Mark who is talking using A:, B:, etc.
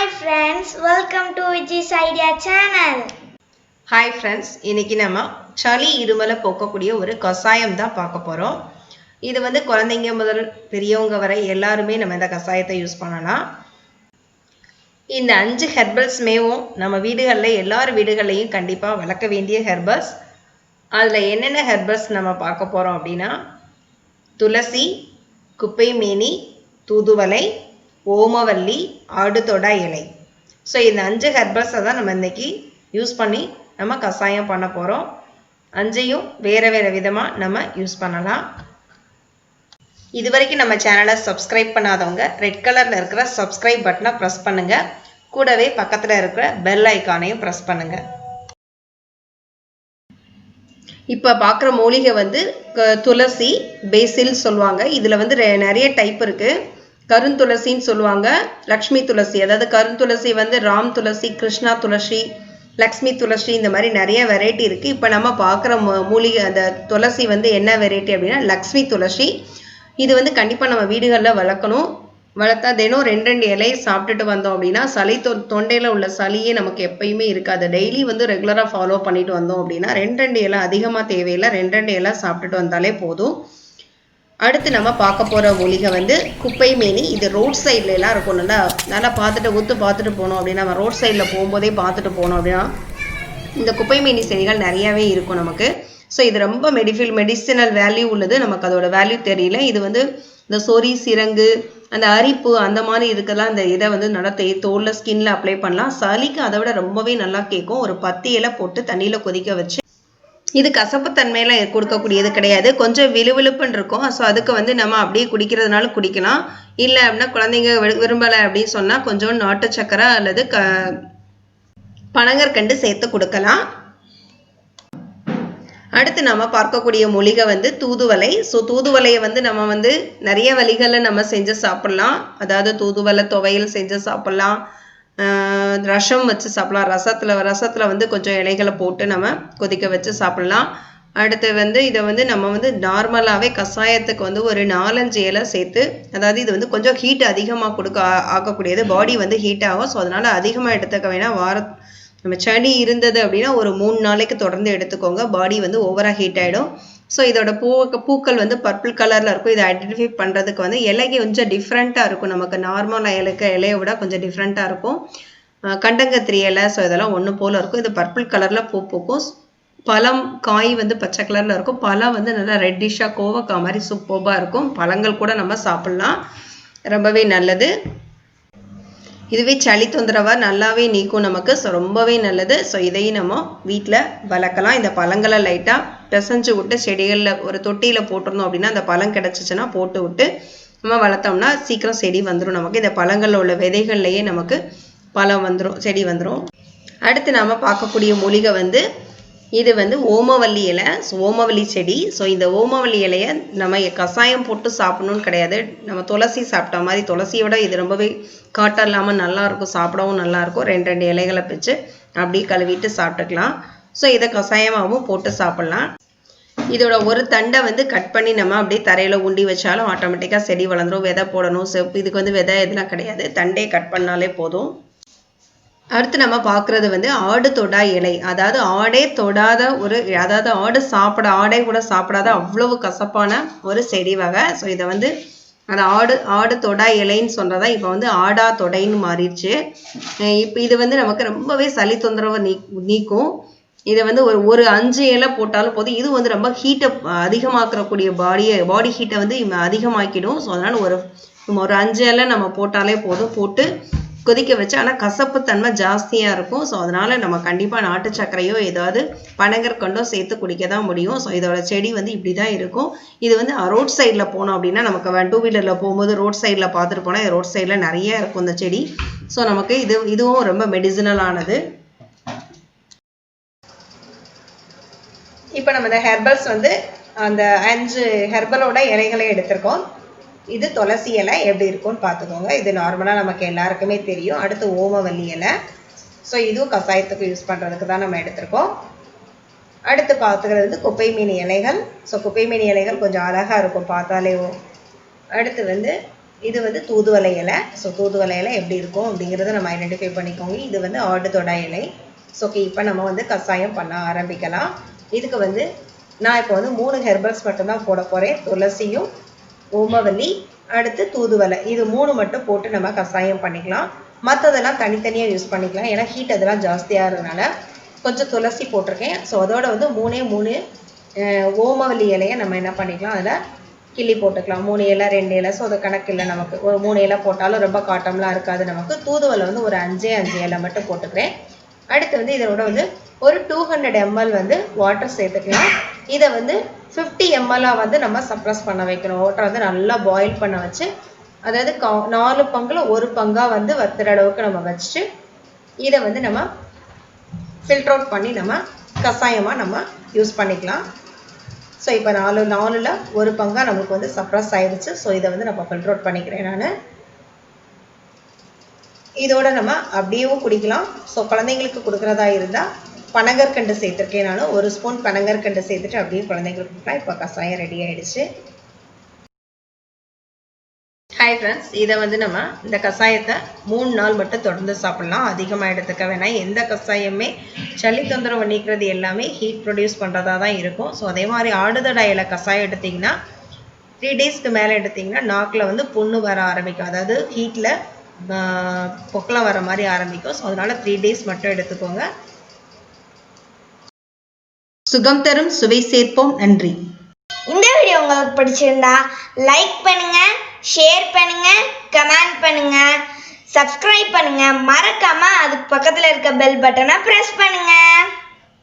A: Hi friends, welcome to Viji's Idea channel.
B: Hi friends, இன்னைக்கு நம்ம சளி இருமலை போக்கக்கூடிய ஒரு கசாயம் தான் பார்க்க போறோம். இது குழந்தைங்க முதல் பெரியவங்க வரை எல்லாருமே நம்ம இந்த கசாயத்தை யூஸ் பண்ணலாம். இந்த 5 ஹெர்பல்ஸ்மேவும் நம்ம வீடுகளில் எல்லார் வீடுகள்லையும் கண்டிப்பாக வளர்க்க வேண்டிய ஹெர்பல்ஸ். அதில் என்னென்ன ஹெர்பல்ஸ் நம்ம பார்க்க போகிறோம் அப்படின்னா துளசி, குப்பைமேனி, தூதுவளை, ஓமவல்லி, ஆடுதொடாய் இலை. ஸோ இந்த 5 ஹெர்பல்ஸை தான் நம்ம இன்றைக்கி யூஸ் பண்ணி நம்ம கசாயம் பண்ண போகிறோம். 5ஐயும் வேறு வேறு விதமாக நம்ம யூஸ் பண்ணலாம். இது வரைக்கும் நம்ம சேனலை சப்ஸ்கிரைப் பண்ணாதவங்க ரெட் கலரில் இருக்கிற சப்ஸ்கிரைப் பட்டனை ப்ரெஸ் பண்ணுங்கள். கூடவே பக்கத்தில் இருக்கிற பெல் ஐக்கானையும் ப்ரெஸ் பண்ணுங்கள். இப்போ பார்க்குற மூலிகை துளசி, பேசில் சொல்லுவாங்க. இதில் நிறைய டைப் இருக்குது. கருந்துளசின்னு சொல்லுவாங்க, லக்ஷ்மி துளசி. அதாவது கருந்துளசி ராம் துளசி, கிருஷ்ணா துளசி, லக்ஷ்மி துளசி, இந்த மாதிரி நிறைய வெரைட்டி இருக்குது. இப்போ நம்ம பார்க்குற மூலிகை அந்த துளசி என்ன வெரைட்டி அப்படின்னா லக்ஷ்மி துளசி. இது கண்டிப்பாக நம்ம வீடுகளில் வளர்க்கணும். வளர்த்தா தினம் 2 இலையை சாப்பிட்டுட்டு வந்தோம் அப்படின்னா சளி தொண்டையில் உள்ள சளியே நமக்கு எப்பயுமே இருக்காது. டெய்லி ரெகுலராக ஃபாலோ பண்ணிட்டு வந்தோம் அப்படின்னா 2 இலை அதிகமாக தேவையில்லை, 2 இலை சாப்பிட்டுட்டு வந்தாலே போதும். அடுத்து நம்ம பார்க்க போகிற மூலிகை குப்பைமேனி. இது ரோட் சைட்லலாம் இருக்கும். நல்லா பார்த்துட்டு போனோம் அப்படின்னா நம்ம ரோட் சைடில் போகும்போதே பார்த்துட்டு போனோம் அப்படின்னா இந்த குப்பைமேனி செடிகள் நிறையாவே இருக்கும் நமக்கு. ஸோ இது ரொம்ப மெடிசினல் வேல்யூ உள்ளது. நமக்கு அதோட வேல்யூ தெரியல. இது இந்த சொறி, சிரங்கு, அந்த அரிப்பு அந்த மாதிரி இருக்கலாம். இந்த இதை நல்லா தோலில் ஸ்கின்ல அப்ளை பண்ணலாம். சளிக்கு அதை விட ரொம்பவே நல்லா கேட்கும். ஒரு 10 இலை போட்டு தண்ணியில் கொதிக்க வச்சு, இது கசப்பு தன்மையில கொடுக்கக்கூடியது கிடையாது, கொஞ்சம் விழுவிழுப்புன்னு இருக்கும். ஸோ அதுக்கு நம்ம அப்படியே குடிக்கிறதுனால குடிக்கலாம். இல்லை அப்படின்னா குழந்தைங்க விரும்பலை அப்படின்னு சொன்னால் கொஞ்சம் நாட்டு சக்கரை அல்லது பனங்கற்கண்டு சேர்த்து கொடுக்கலாம். அடுத்து நம்ம பார்க்கக்கூடிய மூலிகை தூதுவளை. ஸோ தூதுவளையை நம்ம நிறைய வழிகளில் நம்ம செஞ்சு சாப்பிட்லாம். அதாவது தூதுவளை துவையல் செஞ்சு சாப்பிட்லாம், ரசம் வச்சு சாப்பிடலாம். ரசத்தில் கொஞ்சம் இலைகளை போட்டு நம்ம கொதிக்க வச்சு சாப்பிடலாம். அடுத்து இதை நம்ம நார்மலாகவே கஷாயத்துக்கு ஒரு 4-5 இலை சேர்த்து, அதாவது இது கொஞ்சம் ஹீட் அதிகமாக ஆக்கக்கூடியது. பாடி ஹீட் ஆகும். ஸோ அதனால் அதிகமாக எடுத்துக்க வேணாம். நம்ம சளி இருந்தது அப்படின்னா ஒரு 3 நாளைக்கு தொடர்ந்து எடுத்துக்கோங்க. பாடி ஓவராக ஹீட் ஆகிடும். ஸோ இதோட பூக்கள் பர்பிள் கலரில் இருக்கும். இதை ஐடென்டிஃபை பண்ணுறதுக்கு இலை கொஞ்சம் டிஃப்ரெண்ட்டாக இருக்கும். நமக்கு நார்மலாக இலையை விட கொஞ்சம் டிஃப்ரெண்ட்டாக இருக்கும். கண்டங்கத்திரி இலை, ஸோ இதெல்லாம் ஒன்று போல் இருக்கும். இது பர்பிள் கலரில் பூக்கும். பழம் காய் பச்சை கலரில் இருக்கும். பழம் நல்லா ரெட்டிஷாக கோவக்காய் மாதிரி சூப்பராக இருக்கும். பழங்கள் கூட நம்ம சாப்பிட்லாம், ரொம்பவே நல்லது. இதுவே சளி தொந்தரவாக நல்லாவே நீக்கும் நமக்கு. ஸோ ரொம்பவே நல்லது. ஸோ இதையும் நம்ம வீட்டில் வளர்க்கலாம். இந்த பழங்களை லைட்டாக பிசைஞ்சு விட்டு செடிகளில் ஒரு தொட்டியில் போட்டிருந்தோம் அப்படின்னா அந்த பழம் கிடச்சிச்சின்னா போட்டு விட்டு நம்ம வளர்த்தோம்னா சீக்கிரம் செடி வந்துடும் நமக்கு. இந்த பழங்களில் உள்ள விதைகள்லையே நமக்கு பழம் வந்துடும், செடி வந்துடும். அடுத்து நாம் பார்க்கக்கூடிய மூலிகை இது ஓமவல்லி இலை. ஸோ ஓமவல்லி செடி. ஸோ இந்த ஓமவல்லி இலையை நம்ம கசாயம் போட்டு சாப்பிடணும்னு கிடையாது. நம்ம துளசி சாப்பிட்ட மாதிரி, துளசியோட இது ரொம்பவே காட்டம் இல்லாமல் நல்லாயிருக்கும், சாப்பிடவும் நல்லாயிருக்கும். 2 இலைகளை பிச்சு அப்படியே கழுவிட்டு சாப்பிட்டுக்கலாம். ஸோ இதை கசாயமாகவும் போட்டு சாப்பிட்லாம். இதோட ஒரு தண்டை கட் பண்ணி நம்ம அப்படியே தரையில் உண்டி வச்சாலும் ஆட்டோமேட்டிக்காக செடி வளர்ந்துடும். விதை போடணும், இதுக்கு விதை இதெல்லாம் கிடையாது, தண்டே கட் பண்ணாலே போதும். அடுத்து நம்ம பார்க்குறது ஆடுதொடாய் இலை. அதாவது ஆடே தொடாத அதாவது ஆடே கூட சாப்பிடாத அவ்வளவு கசப்பான ஒரு செடி வகை. ஸோ இதை அந்த ஆடுதொடாய் இலைன்னு சொல்கிறதா இப்போ ஆடா தொடைன்னு மாறிடுச்சு. இப்போ இது நமக்கு ரொம்பவே சளி தொந்தரவை நீக்கும். இதை ஒரு 5 இலை போட்டாலும் போதும். இது ரொம்ப ஹீட்டை அதிகமாக்கக்கூடிய பாடி ஹீட்டை அதிகமாக்கிடும். ஸோ அதனால் ஒரு 5 இலை நம்ம போட்டாலே போதும். போட்டு கொதிக்க வச்சு, ஆனால் கசப்பு தன்மை ஜாஸ்தியாக இருக்கும். ஸோ அதனால் நம்ம கண்டிப்பாக நாட்டு சர்க்கரையோ ஏதாவது பனங்கற்கண்டோ சேர்த்து குடிக்க தான் முடியும். ஸோ இதோட செடி இப்படி தான் இருக்கும். இது ரோட் சைடில் போனோம் அப்படின்னா நமக்கு 2 வீலரில் போகும்போது ரோட் சைடில் பார்த்துட்டு போனால் ரோட் சைடில் நிறைய இருக்கும் இந்த செடி. ஸோ நமக்கு இதுவும் ரொம்ப மெடிசினலானது. இப்போ நம்ம இந்த ஹெர்பல்ஸ் அந்த 5 ஹெர்பலோட இலைகளை எடுத்திருக்கோம். இது துளசி இலை எப்படி இருக்கும்னு பார்த்துக்கோங்க. இது நார்மலாக நமக்கு எல்லாருக்குமே தெரியும். அடுத்து ஓமவல்லி இலை. ஸோ இதுவும் கசாயத்துக்கு யூஸ் பண்ணுறதுக்கு தான் நம்ம எடுத்திருக்கோம். அடுத்து பார்த்துக்கிறது குப்பைமேனி இலைகள். ஸோ குப்பைமேனி இலைகள் கொஞ்சம் அழகாக இருக்கும் பார்த்தாலே. அடுத்து இது வந்து தூதுவளை இலை. ஸோ தூதுவளை இலை எப்படி இருக்கும் அப்படிங்கிறத நம்ம ஐடென்டிஃபை பண்ணிக்கோங்க. இது வந்து ஆடுதொடை இலை. ஸோ ஓகே, இப்போ நம்ம வந்து கஷாயம் பண்ண ஆரம்பிக்கலாம். இதுக்கு வந்து நான் இப்போ வந்து 3 ஹெர்பல்ஸ் மட்டும்தான் போட போகிறேன். துளசியும், ஓமவல்லி, அடுத்து தூதுவளை, இது 3 மட்டும் போட்டு நம்ம கஷாயம் பண்ணிக்கலாம். மற்றதெல்லாம் தனித்தனியாக யூஸ் பண்ணிக்கலாம். ஏன்னா ஹீட் அதெல்லாம் ஜாஸ்தியாக இருக்கிறதுனால கொஞ்சம் துளசி போட்டிருக்கேன். ஸோ அதோட வந்து 3 ஓமவல்லி இலையை நம்ம என்ன பண்ணிக்கலாம், அதில் கிள்ளி போட்டுக்கலாம். 3 இலை 2 இலை, ஸோ அது கணக்கு இல்லை நமக்கு. ஒரு 3 இலை போட்டாலும் ரொம்ப காட்டம்லாம் இருக்காது நமக்கு. தூதுவளை வந்து ஒரு 5 இலை மட்டும் போட்டுக்கிறேன். அடுத்து வந்து இதோட வந்து ஒரு 200 ml வந்து வாட்டர் சேர்த்துக்கலாம். இதை வந்து 50 ml வந்து நம்ம சப்ரஸ் பண்ண வைக்கணும். வாட்டர் வந்து நல்லா பாயில் பண்ண வச்சு, அதாவது 4 பங்குல 1 பங்காக வந்து வத்துற அளவுக்கு நம்ம வச்சுட்டு இதை வந்து நம்ம ஃபில்டர் அவுட் பண்ணி நம்ம கஷாயமாக நம்ம யூஸ் பண்ணிக்கலாம். ஸோ இப்போ 4ல் 1 பங்காக நமக்கு வந்து சப்ரஸ் ஆயிடுச்சு. ஸோ இதை வந்து நம்ம ஃபில்டர் அவுட் பண்ணிக்கிறேன் நான். இதோட நம்ம அப்படியேவும் குடிக்கலாம். ஸோ குழந்தைங்களுக்கு கொடுக்குறதா இருந்தால் பனங்கற்கண்டு சேர்த்துருக்கேன் நான். 1 ஸ்பூன் பனங்கற்கண்டு சேர்த்துட்டு அப்படியே குழந்தைங்களுக்கு கொடுக்கலாம். இப்போ கஷாயம் ரெடி ஆகிடுச்சு. ஹாய் ஃப்ரெண்ட்ஸ், இதை வந்து நம்ம இந்த கஷாயத்தை 3 நாள் மட்டும் தொடர்ந்து சாப்பிட்லாம். அதிகமாக எடுத்துக்க வேணாம். எந்த கஷாயமே சளி தொந்தரவு நீக்கிறது எல்லாமே ஹீட் ப்ரொடியூஸ் பண்ணுறதா தான் இருக்கும். ஸோ அதே மாதிரி ஆடுதொடை இலை கஷாயம் எடுத்திங்கன்னா 3 டேஸ்க்கு மேலே எடுத்திங்கன்னா நாக்கில் வந்து புண்ணு வர ஆரம்பிக்கும். அதாவது ஹீட்டில் பொக்கலம் வர மாதிரி ஆரம்பிக்கும். ஸோ அதனால் 3 டேஸ் மட்டும் எடுத்துக்கோங்க. சுகம் தரும் சுவை சேர்ப்போம். நன்றி.
A: இந்த வீடியோ உங்களுக்கு பிடிச்சிருந்தா லைக் பண்ணுங்க, ஷேர் பண்ணுங்க, கமெண்ட் பண்ணுங்க, சப்ஸ்கிரைப் பண்ணுங்க. மறக்காம அதுக்கு பக்கத்தில் இருக்க பெல் பட்டனை ப்ரெஸ் பண்ணுங்க.